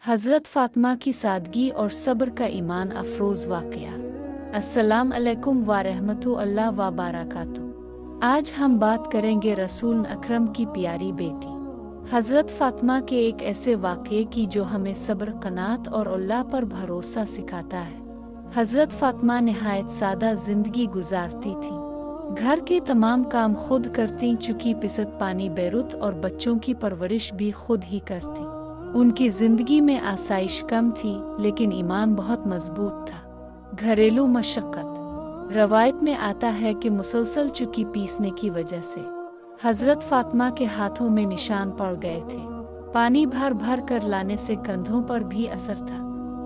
हज़रत फ़ातिमा की सादगी और सब्र का ईमान अफरोज़ वाक़या। अस्सलाम अलैकुम व रहमतुल्लाह व बरकातुहू। आज हम बात करेंगे रसूल अकरम की प्यारी बेटी हज़रत फ़ातिमा के एक ऐसे वाक़ये की जो हमें सब्र, क़नाअत और अल्लाह पर भरोसा सिखाता है। हज़रत फ़ातिमा नहायत सादा ज़िंदगी गुजारती थी। घर के तमाम काम खुद करती, चुकी पिसत पानी बेरुत और बच्चों की परवरिश भी खुद ही करती। उनकी ज़िंदगी में आसाइश कम थी, लेकिन ईमान बहुत मजबूत था। घरेलू मशक्क़त। रवायत में आता है कि मुसलसल चुकी पीसने की वजह से हज़रत फ़ातिमा के हाथों में निशान पड़ गए थे। पानी भर भर कर लाने से कंधों पर भी असर था।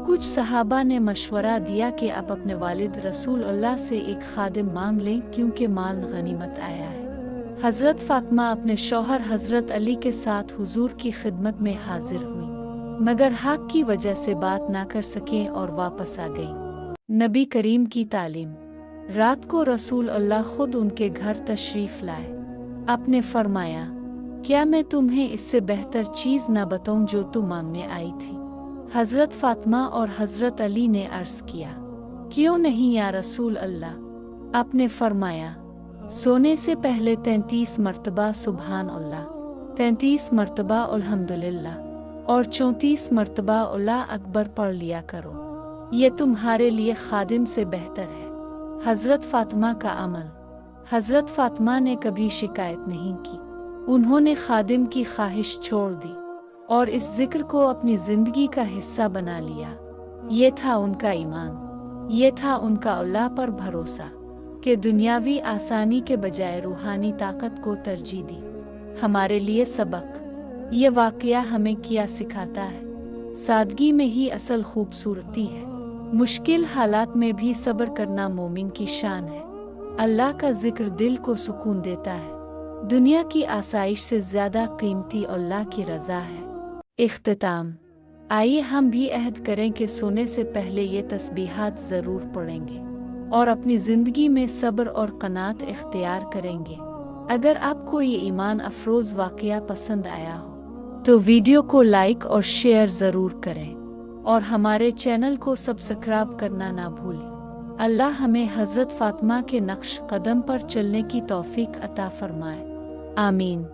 कुछ सहाबा ने मशवरा दिया कि अब अपने वालिद रसूल अल्लाह से एक खादिम मांग लें, क्योंकि माल गनीमत आया है। हज़रत फ़ातिमा अपने शौहर हज़रत अली के साथ हुजूर की खिदमत में हाजिर हुई, मगर हक की वजह से बात ना कर सकें और वापस आ गईं। नबी करीम की तालीम। रात को रसूल अल्लाह खुद उनके घर तशरीफ़ लाए। आपने फरमाया, क्या मैं तुम्हें इससे बेहतर चीज़ न बताऊं जो तुम मांगने आई थी? हज़रत फ़ातिमा और हज़रत अली ने अर्ज़ किया, क्यों नहीं या रसूल अल्लाह। आपने फरमाया, सोने से पहले 33 मरतबा सुबहान अल्लाह, 33 मरतबा अल्हम्दुलिल्लाह और 34 मरतबा अल्लाह अकबर पढ़ लिया करो। ये तुम्हारे लिए खादिम से बेहतर है। हज़रत फ़ातिमा का अमल। हज़रत फ़ातिमा ने कभी शिकायत नहीं की। उन्होंने खादिम की ख्वाहिश छोड़ दी और इस जिक्र को अपनी ज़िंदगी का हिस्सा बना लिया। ये था उनका ईमान, ये था उनका अल्लाह पर भरोसा कि दुनियावी आसानी के बजाय रूहानी ताकत को तरजीह दी। हमारे लिए सबक। ये वाक़या हमें क्या सिखाता है? सादगी में ही असल खूबसूरती है। मुश्किल हालात में भी सब्र करना मोमिन की शान है। अल्लाह का जिक्र दिल को सुकून देता है। दुनिया की आसाइश से ज़्यादा कीमती अल्लाह की रज़ा है। इख्तिताम। आइए हम भी अहद करें कि सोने से पहले ये तस्बीहात ज़रूर पढ़ेंगे और अपनी ज़िंदगी में सब्र और क़नाअत इख्तियार करेंगे। अगर आपको ये ईमान अफरोज़ वाक़या पसंद आया हो तो वीडियो को लाइक और शेयर ज़रूर करें और हमारे चैनल को सब्सक्राइब करना ना भूलें। अल्लाह हमें हज़रत फ़ातिमा के नक्श कदम पर चलने की तौफ़ीक अता फ़रमाए। आमीन।